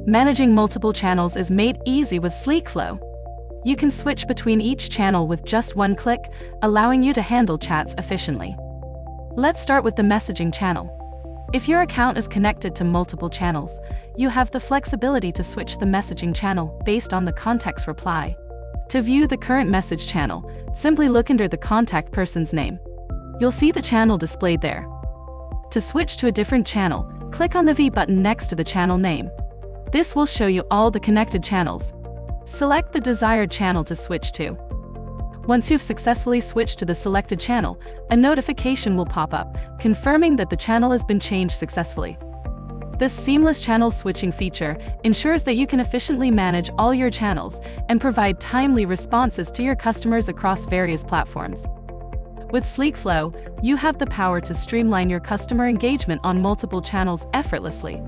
Managing multiple channels is made easy with SleekFlow. You can switch between each channel with just one click, allowing you to handle chats efficiently. Let's start with the messaging channel. If your account is connected to multiple channels, you have the flexibility to switch the messaging channel based on the contact's reply. To view the current message channel, simply look under the contact person's name. You'll see the channel displayed there. To switch to a different channel, click on the V button next to the channel name. This will show you all the connected channels. Select the desired channel to switch to. Once you've successfully switched to the selected channel, a notification will pop up, confirming that the channel has been changed successfully. This seamless channel switching feature ensures that you can efficiently manage all your channels and provide timely responses to your customers across various platforms. With SleekFlow, you have the power to streamline your customer engagement on multiple channels effortlessly.